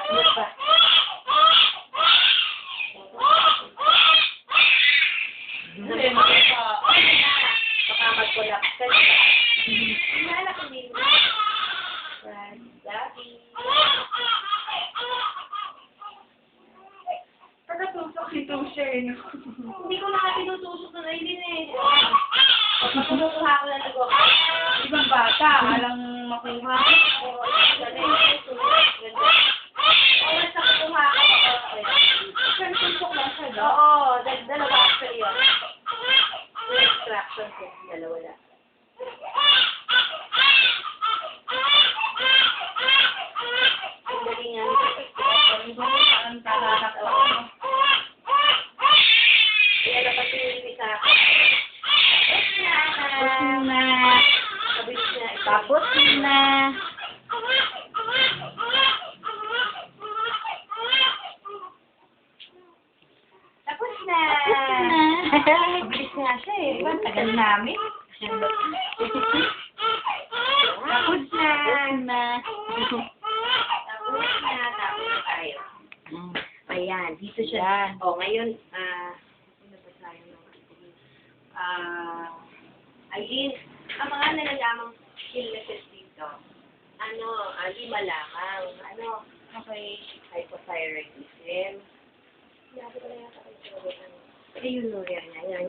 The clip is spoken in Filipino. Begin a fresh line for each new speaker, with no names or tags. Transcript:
Ano pa?
Hindi, makita.
Baka mag-collapse ka na. Wala ko din. Daddy.
Pagkatusok ito siya eh.
Hindi ko na tinutusok na din eh. Pag makukuha ko na nag-walk.
Ibang bata, alang makuha.
Oo, mas nakukuha ko.
Tusok lang siya, no?
Oo, dalawa actually yun. Yung extraction ko, dalawa lang. Ang galing nga nito.
Ang talatak ako.
Kaya dapat yung sa akin.
Tapos na.
Kabis niya.
Tapos na.
Tapos na.
Mabilis nga siya eh. Diba? Tagal namin.
Tapos na.
Tapos
Tapos na tayo. Ayan, dito siya.
Yan.
O, ngayon, Aileen, ang mga nalalamang illnesses dito, lima lamang.
Okay.
Hypothyroidism. Sinabi ko na yata kayo. Ayun, Nuria niya. Yan.